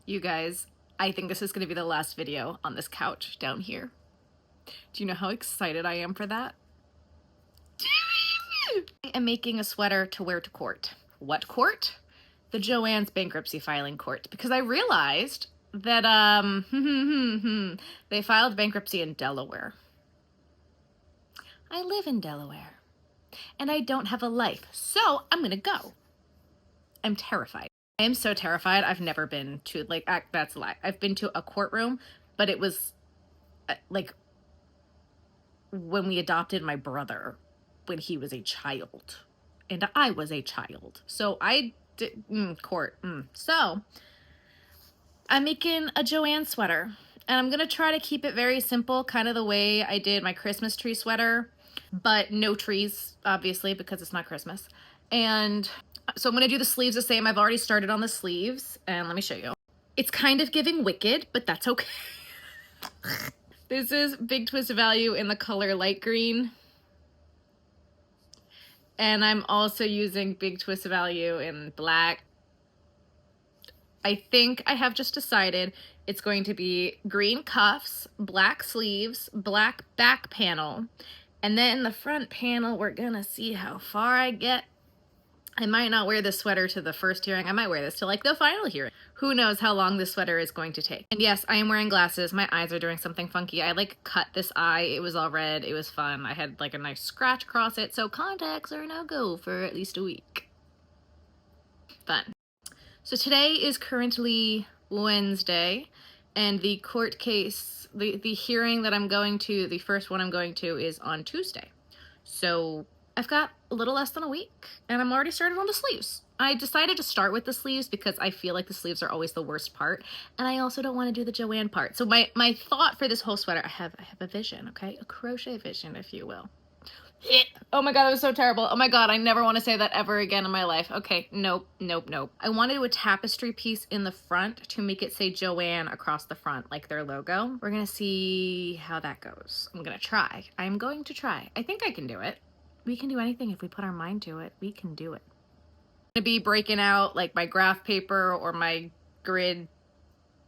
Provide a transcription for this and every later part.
You guys, I think this is going to be the last video on this couch down here. Do you know how excited I am for that? I am making a sweater to wear to court. What court? The Joann's bankruptcy filing court, because I realized that they filed bankruptcy in Delaware. I live in Delaware and I don't have a life, so I'm gonna go. I'm terrified. I am so terrified. I've never been to, like, that's a lie. I've been to a courtroom, but it was like when we adopted my brother when he was a child and I was a child. So I did court. So I'm making a Joann sweater and I'm gonna try to keep it very simple, kind of the way I did my Christmas tree sweater, but no trees, obviously, because it's not Christmas. And so I'm gonna do the sleeves the same. I've already started on the sleeves, and let me show you. It's kind of giving Wicked, but that's okay. This is Big Twist of Value in the color light green. And I'm also using Big Twist of Value in black. I think I have just decided it's going to be green cuffs, black sleeves, black back panel, and then the front panel, we're gonna see how far I get. I might not wear this sweater to the first hearing. I might wear this to like the final hearing. Who knows how long this sweater is going to take. And yes, I am wearing glasses. My eyes are doing something funky. I like cut this eye. It was all red. It was fun. I had like a nice scratch across it. So contacts are no go for at least a week. Fun. So today is currently Wednesday, and the court case, the hearing that I'm going to, the first one I'm going to, is on Tuesday. So I've got a little less than a week, and I'm already started on the sleeves. I decided to start with the sleeves because I feel like the sleeves are always the worst part, and I also don't want to do the Joann part. So my thought for this whole sweater, I have a vision, okay? A crochet vision, if you will. Oh my god, that was so terrible. Oh my god, I never want to say that ever again in my life. Okay, nope. I want to do a tapestry piece in the front to make it say Joann across the front, like their logo. We're gonna see how that goes. I'm gonna try. I'm going to try. I think I can do it. We can do anything if we put our mind to it. We can do it. I'm gonna be breaking out like my graph paper or my grid.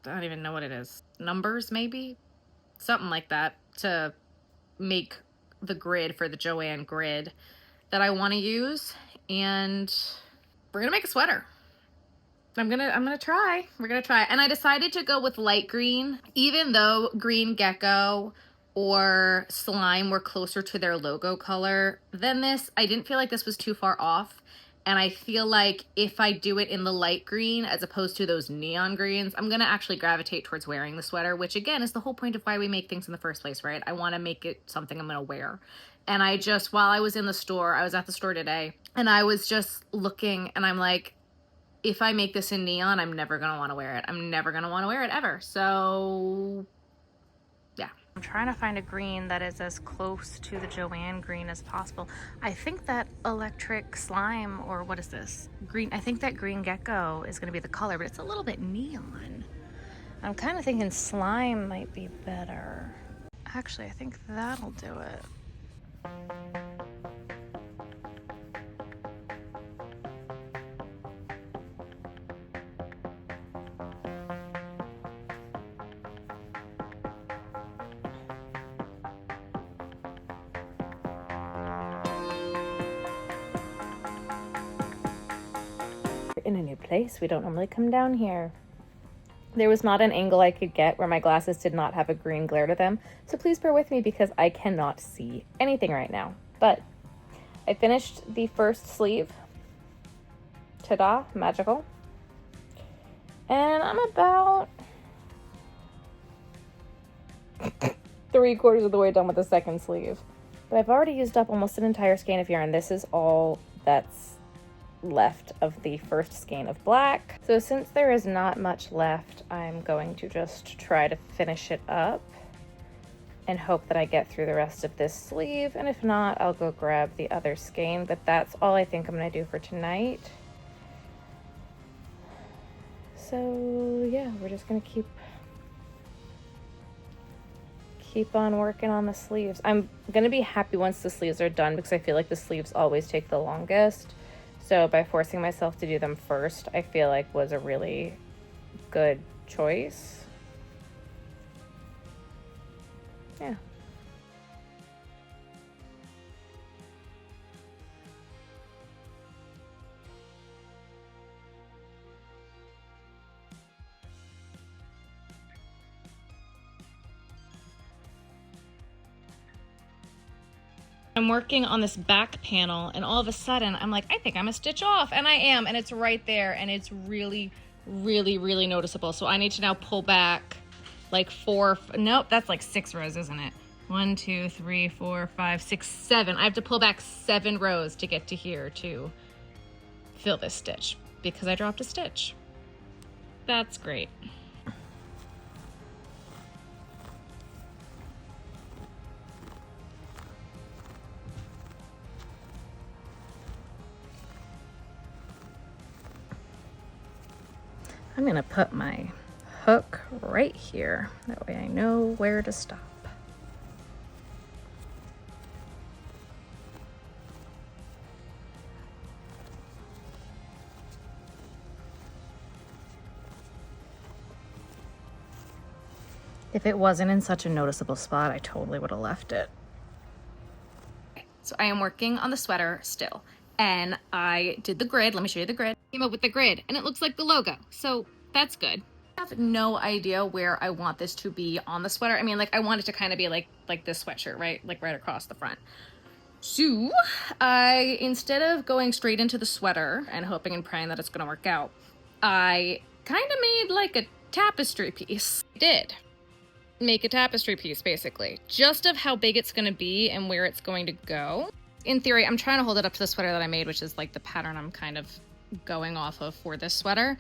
I don't even know what it is. Numbers, maybe? Something like that to make the grid for the Joann grid that I want to use, and we're gonna make a sweater. I'm gonna try. We're gonna try. And I decided to go with light green, even though green gecko or slime were closer to their logo color than this. I didn't feel like this was too far off. And I feel like if I do it in the light green as opposed to those neon greens, I'm gonna actually gravitate towards wearing the sweater, which again is the whole point of why we make things in the first place, right? I wanna make it something I'm gonna wear. And I just, while I was in the store, I was at the store today, and I was just looking and I'm like, if I make this in neon, I'm never gonna wanna wear it. I'm never gonna wanna wear it ever. So yeah. I'm trying to find a green that is as close to the Joann green as possible. I think that electric slime, or what is this? Green, I think that green gecko is gonna be the color, but it's a little bit neon. I'm kind of thinking slime might be better. Actually, I think that'll do it. In a new place, we don't normally come down here. There was not an angle I could get where my glasses did not have a green glare to them, so please bear with me because I cannot see anything right now. But I finished the first sleeve. Ta-da, magical. And I'm about 3/4 of the way done with the second sleeve. But I've already used up almost an entire skein of yarn. This is all that's left of the first skein of black. So since there is not much left, I'm going to just try to finish it up and hope that I get through the rest of this sleeve. And if not, I'll go grab the other skein. But that's all I think I'm gonna do for tonight. So yeah, we're just gonna keep on working on the sleeves. I'm gonna be happy once the sleeves are done because I feel like the sleeves always take the longest. So by forcing myself to do them first, I feel like was a really good choice. Yeah. I'm working on this back panel and all of a sudden I'm like, I think I'm a stitch off, and I am, and it's right there, and it's really, really, really noticeable. So I need to now pull back like nope, that's like 6 rows, isn't it? 1, 2, 3, 4, 5, 6, 7. I have to pull back 7 rows to get to here to fill this stitch because I dropped a stitch. That's great. I'm gonna put my hook right here. That way I know where to stop. If it wasn't in such a noticeable spot, I totally would have left it. So I am working on the sweater still, and I did the grid. Let me show you the grid. Came up with the grid, and it looks like the logo, so that's good. I have no idea where I want this to be on the sweater. I mean, like, I want it to kind of be like this sweatshirt, right? Like right across the front. So instead of going straight into the sweater and hoping and praying that it's gonna work out, I kind of made like a tapestry piece. I did make a tapestry piece, basically, just of how big it's gonna be and where it's going to go. In theory, I'm trying to hold it up to the sweater that I made, which is like the pattern I'm kind of going off of for this sweater,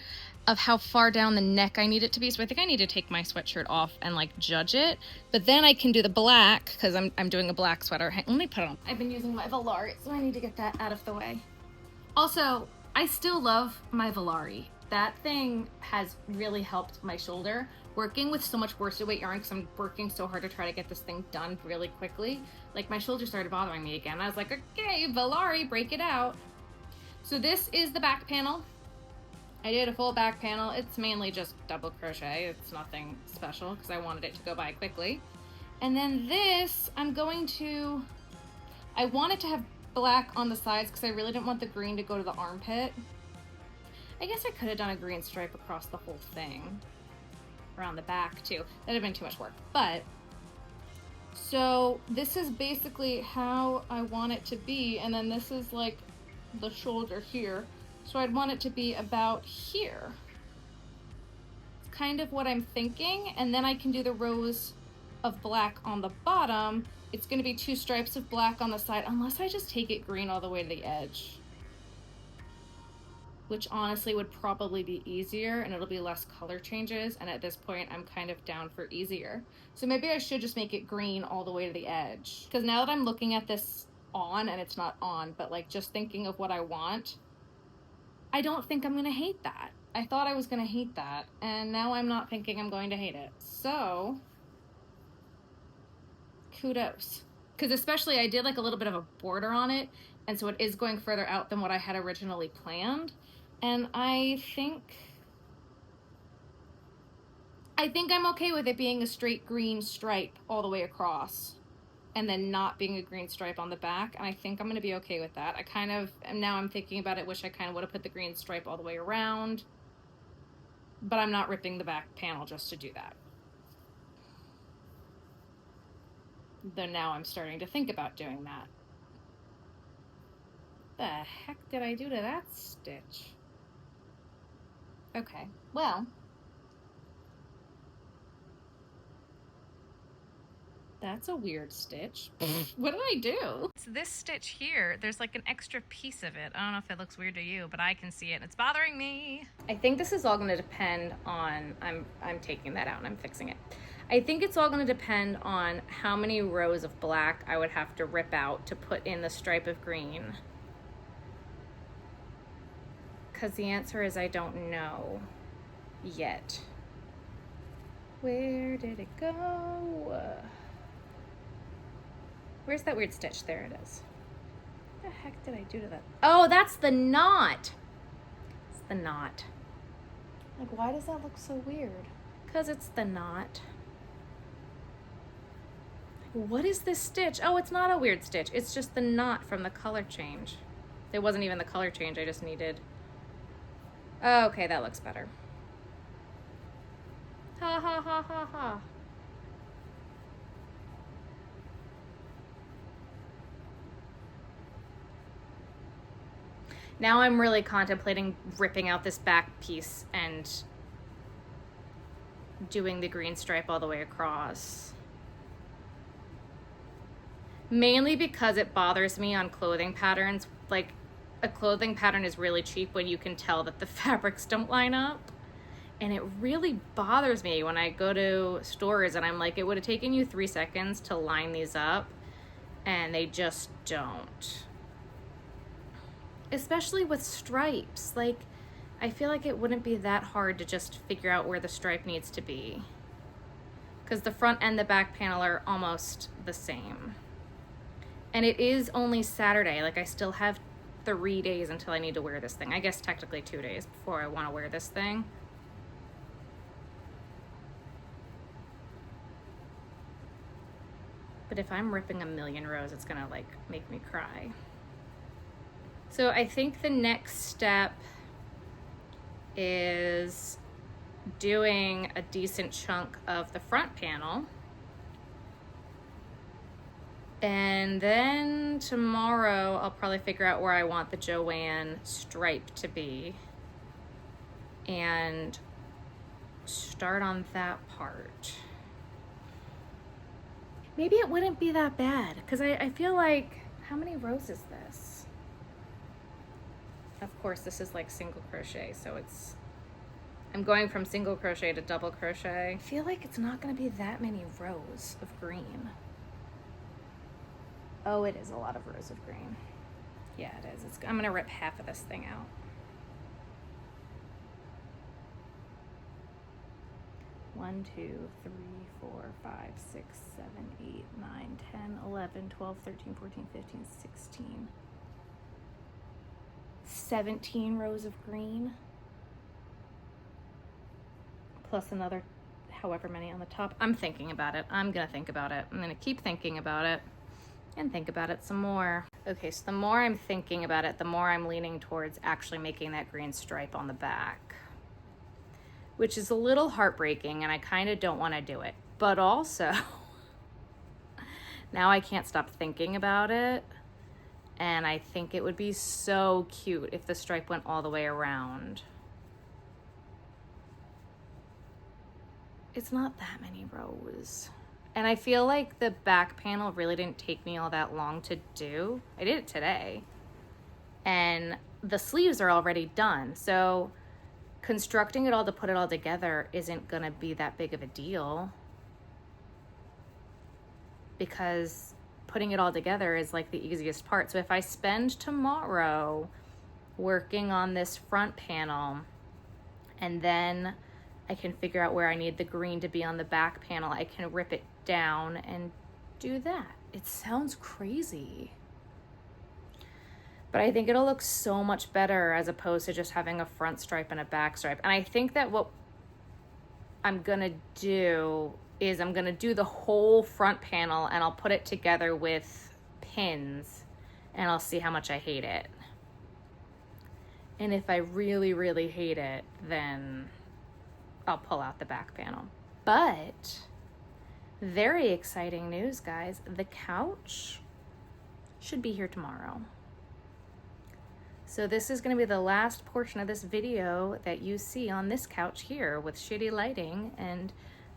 of how far down the neck I need it to be. So I think I need to take my sweatshirt off and like judge it, but then I can do the black because I'm doing a black sweater. Let me put it on. I've been using my Volare, so I need to get that out of the way. Also, I still love my Volare. That thing has really helped my shoulder. Working with so much worsted weight yarn, because I'm working so hard to try to get this thing done really quickly, like my shoulder started bothering me again. I was like, okay, Volare, break it out. So this is the back panel. I did a full back panel. It's mainly just double crochet. It's nothing special because I wanted it to go by quickly. And then this, I wanted to have black on the sides because I really didn't want the green to go to the armpit. I guess I could have done a green stripe across the whole thing. Around the back too. That'd have been too much work. But, so this is basically how I want it to be. And then this is like the shoulder here. So I'd want it to be about here. It's kind of what I'm thinking. And then I can do the rows of black on the bottom. It's going to be 2 stripes of black on the side, unless I just take it green all the way to the edge. Which honestly would probably be easier, and it'll be less color changes. And at this point, I'm kind of down for easier. So maybe I should just make it green all the way to the edge. Because now that I'm looking at this on, and it's not on, but like just thinking of what I want, I don't think I'm gonna hate that. I thought I was gonna hate that, and now I'm not thinking I'm going to hate it. So, kudos. Because especially I did like a little bit of a border on it, and so it is going further out than what I had originally planned. And I think I'm okay with it being a straight green stripe all the way across and then not being a green stripe on the back. And I think I'm going to be okay with that. Now I'm thinking about it, wish I kind of would have put the green stripe all the way around, but I'm not ripping the back panel just to do that. Though now I'm starting to think about doing that. The heck did I do to that stitch? Okay, well, that's a weird stitch. What did I do? So this stitch here, there's like an extra piece of it. I don't know if it looks weird to you, but I can see it and it's bothering me. I think this is all going to depend on, I'm taking that out and I'm fixing it. I think it's all going to depend on how many rows of black I would have to rip out to put in the stripe of green. Because the answer is I don't know yet. Where did it go? Where's that weird stitch? There it is. What the heck did I do to that? Oh, that's the knot. It's the knot. Like, why does that look so weird? Because it's the knot. What is this stitch? Oh, it's not a weird stitch. It's just the knot from the color change. It wasn't even the color change. I just needed... Oh, okay, that looks better. Ha ha ha ha ha. Now I'm really contemplating ripping out this back piece and doing the green stripe all the way across. Mainly because it bothers me on clothing patterns. Like, a clothing pattern is really cheap when you can tell that the fabrics don't line up. And it really bothers me when I go to stores and I'm like, it would have taken you 3 seconds to line these up, and they just don't. Especially with stripes. Like, I feel like it wouldn't be that hard to just figure out where the stripe needs to be, because the front and the back panel are almost the same. And it is only Saturday. Like, I still have 3 days until I need to wear this thing. I guess technically 2 days before I want to wear this thing. But if I'm ripping a million rows, it's gonna like make me cry. So I think the next step is doing a decent chunk of the front panel. And then tomorrow I'll probably figure out where I want the Joann stripe to be and start on that part. Maybe it wouldn't be that bad, because I feel like, how many rows is this? Of course, this is like single crochet, so I'm going from single crochet to double crochet. I feel like it's not gonna be that many rows of green. Oh, it is a lot of rows of green. Yeah, it is. I'm gonna rip half of this thing out. One, 2, 3, 4, 5, 6, 7, 8, 9, 10, 11, 12, 13, 14, 15, 16. 17 rows of green. Plus another however many on the top. I'm thinking about it. I'm gonna think about it. I'm gonna keep thinking about it and think about it some more. Okay, so the more I'm thinking about it, the more I'm leaning towards actually making that green stripe on the back, which is a little heartbreaking, and I kind of don't want to do it. But also, now I can't stop thinking about it, and I think it would be so cute if the stripe went all the way around. It's not that many rows. And I feel like the back panel really didn't take me all that long to do. I did it today. And the sleeves are already done, so constructing it all to put it all together isn't gonna be that big of a deal, because putting it all together is like the easiest part. So if I spend tomorrow working on this front panel, and then I can figure out where I need the green to be on the back panel, I can rip it down and do that. It sounds crazy, but I think it'll look so much better as opposed to just having a front stripe and a back stripe. And I think that what I'm gonna do is I'm gonna do the whole front panel, and I'll put it together with pins, and I'll see how much I hate it. And if I really, really hate it, then I'll pull out the back panel. But very exciting news, guys. The couch should be here tomorrow. So this is going to be the last portion of this video that you see on this couch here, with shitty lighting and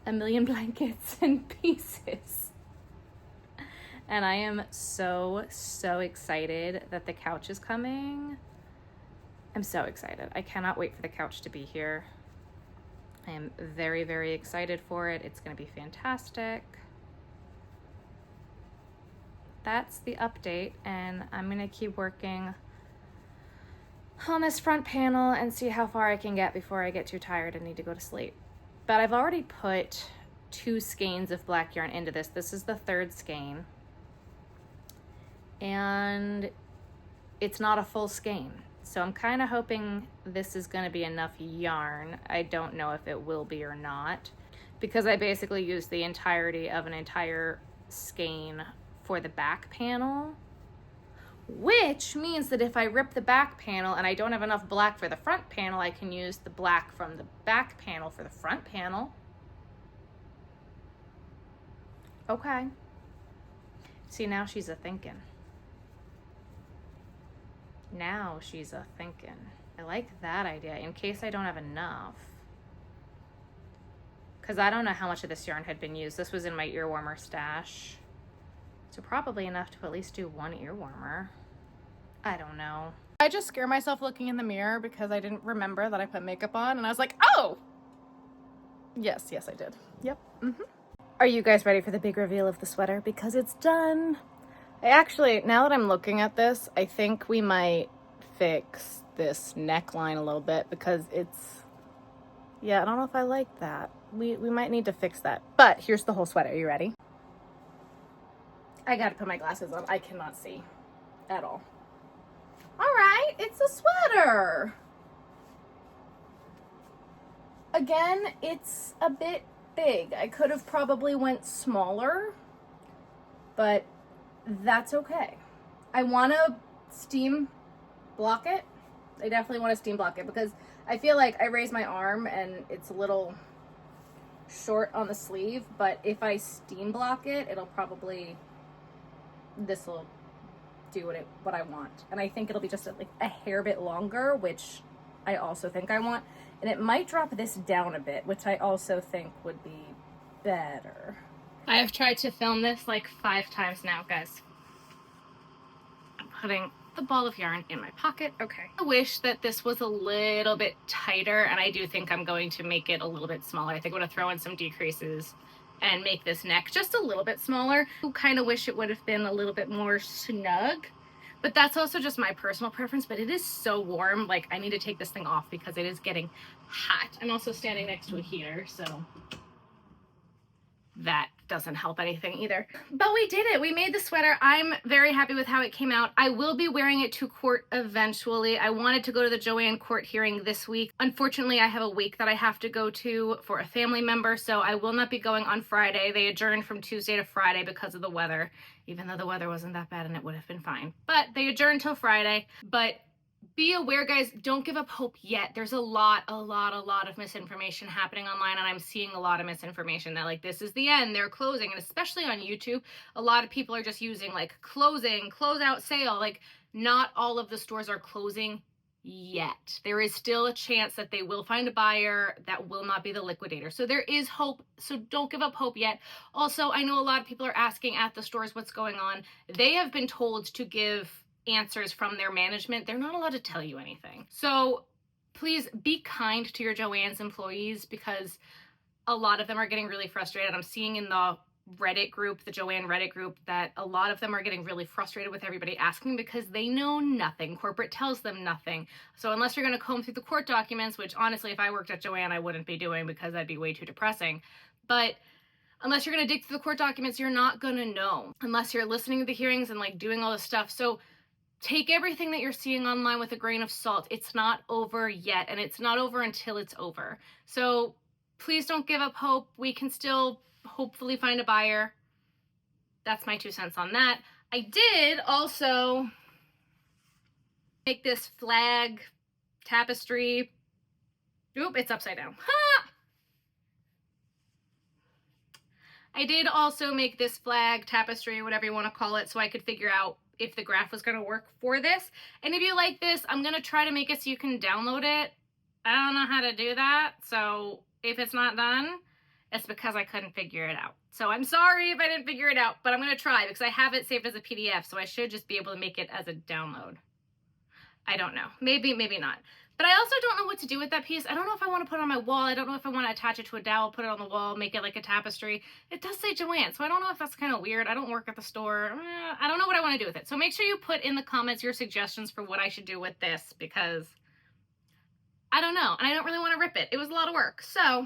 a million blankets and pieces. And I am so, so excited that the couch is coming. I'm so excited. I cannot wait for the couch to be here. I am very, very excited for it. It's going to be fantastic. That's the update, and I'm going to keep working on this front panel and see how far I can get before I get too tired and need to go to sleep. But I've already put 2 skeins of black yarn into this. This is the 3rd skein, and it's not a full skein. So I'm kind of hoping this is going to be enough yarn. I don't know if it will be or not, because I basically used the entirety of an entire skein for the back panel, which means that if I rip the back panel and I don't have enough black for the front panel, I can use the black from the back panel for the front panel. Okay. See, now she's a thinking. Now she's a thinking. I like that idea in case I don't have enough. Because I don't know how much of this yarn had been used. This was in my ear warmer stash. So probably enough to at least do one ear warmer. I don't know. I just scare myself looking in the mirror because I didn't remember that I put makeup on, and I was like, oh! Yes, I did. Yep. Are you guys ready for the big reveal of the sweater? Because it's done. I actually, now that I'm looking at this, I think we might fix this neckline a little bit because it's, yeah, I don't know if I like that. We might need to fix that. But here's the whole sweater. Are you ready? I gotta put my glasses on. I cannot see at all. All right, it's a sweater. Again, it's a bit big. I could have probably went smaller, but that's okay. I want to steam block it. I definitely want to steam block it because I feel like I raise my arm and it's a little short on the sleeve, but if I steam block it, it'll probably, this will do what I want. And I think it'll be just a hair bit longer, which I also think I want. And it might drop this down a bit, which I also think would be better. I have tried to film this like 5 times now, guys. I'm putting the ball of yarn in my pocket. Okay. I wish that this was a little bit tighter, and I do think I'm going to make it a little bit smaller. I think I'm going to throw in some decreases and make this neck just a little bit smaller. I kind of wish it would have been a little bit more snug, but that's also just my personal preference. But it is so warm, like I need to take this thing off because it is getting hot. I'm also standing next to a heater, so that doesn't help anything either. But we did it. We made the sweater. I'm very happy with how it came out. I will be wearing it to court eventually. I wanted to go to the Joann court hearing this week. Unfortunately, I have a week that I have to go to for a family member, so I will not be going on Friday. They adjourned from Tuesday to Friday because of the weather, even though the weather wasn't that bad and it would have been fine. But they adjourned till Friday. But be aware, guys, don't give up hope yet. There's a lot of misinformation happening online, and I'm seeing a lot of misinformation that like this is the end, they're closing. And especially on YouTube, a lot of people are just using like closing, close out sale. Like not all of the stores are closing yet. There is still a chance that they will find a buyer that will not be the liquidator. So there is hope. So don't give up hope yet. Also, I know a lot of people are asking at the stores what's going on. They have been told to give answers from their management. They're not allowed to tell you anything. So please be kind to your Joann's employees because a lot of them are getting really frustrated. I'm seeing in the Reddit group, the Joann Reddit group, that a lot of them are getting really frustrated with everybody asking because they know nothing. Corporate tells them nothing. So unless you're going to comb through the court documents, which honestly, if I worked at Joann, I wouldn't be doing because that'd be way too depressing. But unless you're going to dig through the court documents, you're not going to know unless you're listening to the hearings and like doing all this stuff. So take everything that you're seeing online with a grain of salt. It's not over yet, and it's not over until it's over. So please don't give up hope. We can still hopefully find a buyer. That's my 2 cents on that. I did also make this flag tapestry. Oop, it's upside down. Ha! I did also make this flag tapestry, whatever you want to call it, so I could figure out if the graph was going to work for this. And if you like this, I'm going to try to make it so you can download it. I don't know how to do that, so if it's not done, it's because I couldn't figure it out. So I'm sorry if I didn't figure it out, but I'm going to try because I have it saved as a PDF, so I should just be able to make it as a download. I don't know. Maybe, maybe not. But I also don't know what to do with that piece. I don't know if I want to put it on my wall. I don't know if I want to attach it to a dowel, put it on the wall, make it like a tapestry. It does say Joann, so I don't know if that's kind of weird. I don't work at the store. I don't know what I want to do with it. So make sure you put in the comments your suggestions for what I should do with this because I don't know. And I don't really want to rip it. It was a lot of work. So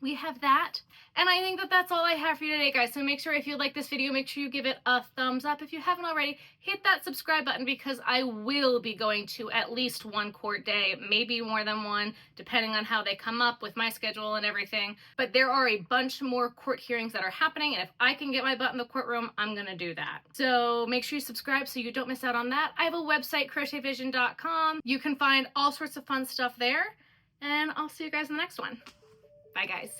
we have that. And I think that that's all I have for you today, guys. So make sure if you like this video, make sure you give it a thumbs up. If you haven't already, hit that subscribe button because I will be going to at least one court day, maybe more than one, depending on how they come up with my schedule and everything. But there are a bunch more court hearings that are happening, and if I can get my butt in the courtroom, I'm gonna do that. So make sure you subscribe so you don't miss out on that. I have a website, crochetvision.com. You can find all sorts of fun stuff there, and I'll see you guys in the next one. Bye, guys.